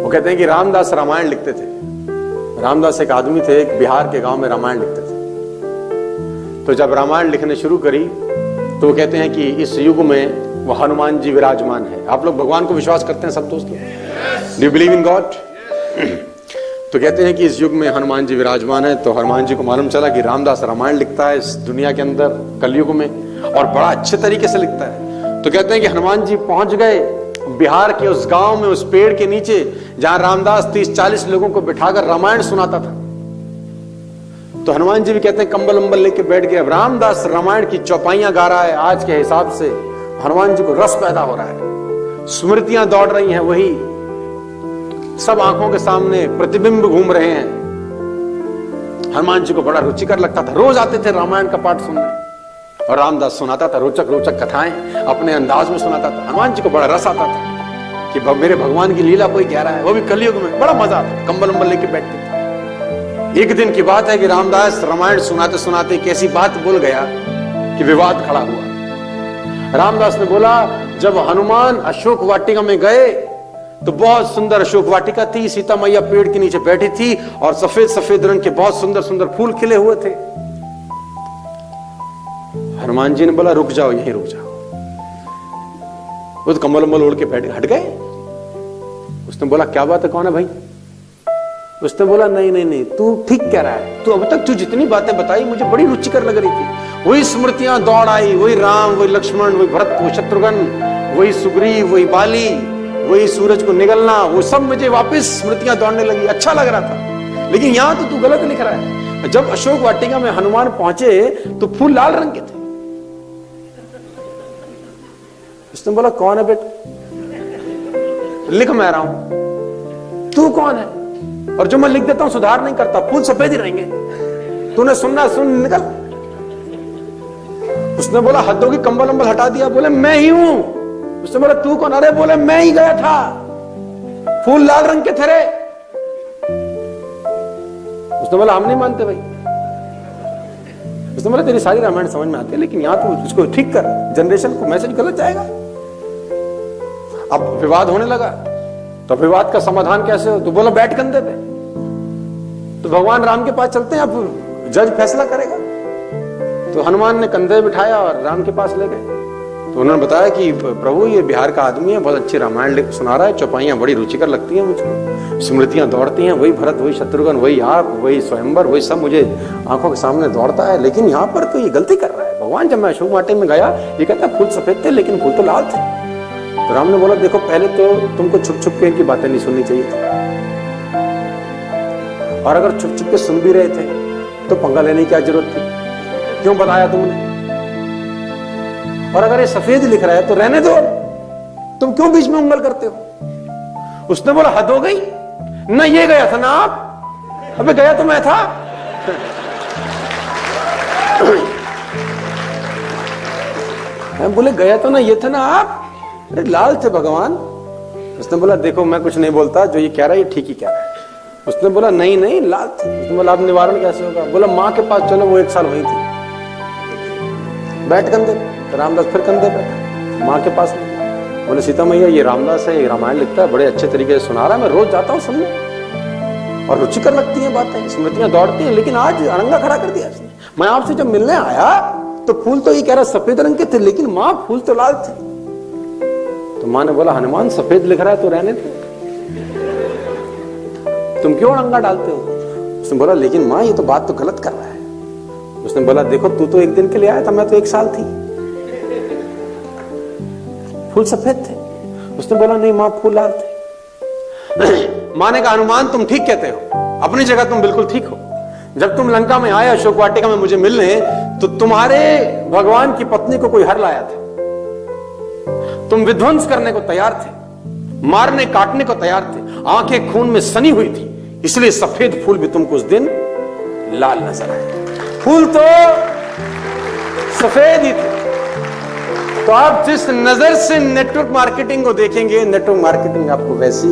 वो कहते हैं कि रामदास रामायण लिखते थे। रामदास एक आदमी थे, एक बिहार के गांव में रामायण लिखते थे। तो जब रामायण लिखने शुरू करी तो वो कहते हैं कि इस युग में वो हनुमान जी विराजमान है। आप लोग भगवान को विश्वास करते हैं सब दोस्तों? Do you believe in God? तो कहते हैं कि इस युग में हनुमान जी विराजमान है। तो हनुमान जी को मालूम चला कि रामदास रामायण लिखता है इस दुनिया के अंदर कलयुग में, और बड़ा अच्छे तरीके से लिखता है। तो कहते हैं कि हनुमान जी पहुंच गए बिहार के उस गांव में, उस पेड़ के नीचे जहां रामदास 30-40 लोगों को बिठाकर रामायण सुनाता था। तो हनुमान जी भी कहते हैं कंबल अंबल लेके बैठ गए। अब रामदास रामायण की चौपाइयां गा रहा है। आज के हिसाब से हनुमान जी को रस पैदा हो रहा है, स्मृतियां दौड़ रही हैं, वही सब आंखों के सामने प्रतिबिंब घूम रहे हैं। हनुमान जी को बड़ा रुचिकर लगता था। रोज आते थे रामायण का पाठ सुनने, और रामदास सुनाता था रोचक रोचक कथाएं, अपने अंदाज में सुनाता था। हनुमान जी को बड़ा रस आता था कि मेरे भगवान की लीला कोई कह रहा है, वो भी कलयुग में। बड़ा मजा आता, कंबल अंबल लेके बैठते थे। एक दिन की बात है कि रामदास रामायण सुनाते सुनाते एक ऐसी बात बोल गया कि विवाद खड़ा हुआ। रामदास ने बोला, जब हनुमान अशोक वाटिका में गए तो बहुत सुंदर अशोक वाटिका थी, सीता मैया पेड़ के नीचे बैठी थी, और सफेद सफेद रंग के बहुत सुंदर सुंदर फूल खिले हुए थे। हनुमान जी ने बोला, रुक जाओ, यहीं रुक जाओ। वो तो कंबल अंबल ओढ़ के बैठ हट गए। उसने बोला, क्या बात है, कौन है भाई? उसने बोला, नहीं नहीं नहीं, तू ठीक कह रहा है, तू अब तक तू जितनी बातें बताई मुझे बड़ी रुचिकर लग रही थी। वही स्मृतियां दौड़ आई, वही राम, वही लक्ष्मण, वही भरत, वही शत्रुघ्न, वही सुग्रीव, वही बाली, वही सूरज को निगलना, वो सब मुझे वापस स्मृतियां दौड़ने लगी। अच्छा लग रहा था, लेकिन यहां तो तू गलत लिख रहा है। जब अशोक वाटिका में हनुमान पहुंचे तो फूल लाल रंग के थे। उसने बोला, कौन है बेटा? लिख मैं रहा हूं, तू कौन है? और जो मैं लिख देता हूं सुधार नहीं करता, फूल सफेद ही रहेंगे, तूने सुनना सुन, निकल। उसने बोला, हद होगी, कंबल अंबल हटा दिया। बोले, मैं ही हूं। उसने बोला, तू कौन? अरे बोले, मैं ही गया था, फूल लाल रंग के थे रे। उसने बोला, हम नहीं मानते भाई। उसने बोला, तेरी सारी रामायण समझ में आती है, लेकिन यहां तो उसको ठीक कर, जनरेशन को मैसेज गलत जाएगा। अब विवाद होने लगा, तो विवाद का समाधान कैसे हो? तो बोला, बैठ कंधे पे। तो भगवान राम के पास चलते हैं, अब जज फैसला करेगा। तो हनुमान ने कंधे बिठाया और राम के पास ले गए। तो उन्होंने बताया कि प्रभु, ये बिहार का आदमी है, बहुत अच्छी रामायण सुना रहा है, चौपाइयां बड़ी रुचिकर लगती हैं मुझको, स्मृतियां दौड़ती हैं, वही भरत, वही शत्रुघ्न, वही आप, वही स्वयंवर, वही सब मुझे आंखों के सामने दौड़ता है। लेकिन यहाँ पर तो ये गलती कर रहा है भगवान। जब मैं अशोक वाटिका में गया, ये कहता फूल सफेद थे लेकिन फूल तो लाल थे। तो राम ने बोला, देखो, पहले तो तुमको छुप छुप के इनकी बातें नहीं सुननी चाहिए थी, और अगर छुप छुप के सुन भी रहे थे तो पंगा लेने की क्या जरूरत थी? क्यों बताया तुमने? और अगर ये सफेद लिख रहा है तो रहने दो, तुम क्यों बीच में उंगल करते हो? उसने बोला, हद हो गई ना, ये गया था ना आप? अबे गया तो मैं था। मैं बोले, गया तो ना ये थे ना आप? अरे लाल थे भगवान। उसने बोला, देखो, मैं कुछ नहीं बोलता, जो ये कह रहा है ये ठीक ही कह रहा है। उसने बोला, नहीं नहीं, लाल थे। उसने बोला, अब निवारण कैसे होगा? बोला, माँ के पास चलो, वो 1 साल वही थी। बैठ कंधे पे। रामदास फिर कंधे पे, माँ के पास में। बोले, सीता मैया, ये रामदास है, ये रामायण लिखता है, बड़े अच्छे तरीके से सुना रहा है, मैं रोज जाता हूँ सुनने, और रुचिकर लगती है बातें, स्मृतियां दौड़ती हैं, लेकिन आज अरंगा खड़ा कर दिया इसने। मैं आपसे जब मिलने आया तो फूल तो ये कह रहा सफेद रंग के थे, लेकिन माँ फूल तो लाल थे। तो माँ ने बोला, हनुमान सफेद लिख रहा है तो रहने दो, तुम क्यों अरंगा डालते हो? उसने बोला, लेकिन माँ, ये तो बात तो गलत कर रहा है। उसने बोला, देखो, तू तो 1 दिन के लिए आया था, मैं तो 1 साल थी, फूल सफेद थे। उसने बोला, नहीं मां, फूल लाल थे। मां ने कहा, हनुमान, तुम ठीक कहते हो, अपनी जगह तुम बिल्कुल ठीक हो। जब तुम लंका में आए अशोक वाटिका में मुझे मिलने, तो तुम्हारे भगवान की पत्नी को कोई हर लाया था, तुम विध्वंस करने को तैयार थे, मारने काटने को तैयार थे, आंखें खून में सनी हुई थी, इसलिए सफेद फूल भी तुमको उस दिन लाल नजर आए। फूल तो सफेद ही थे। तो आप जिस नजर से नेटवर्क मार्केटिंग को देखेंगे, नेटवर्क मार्केटिंग आपको वैसी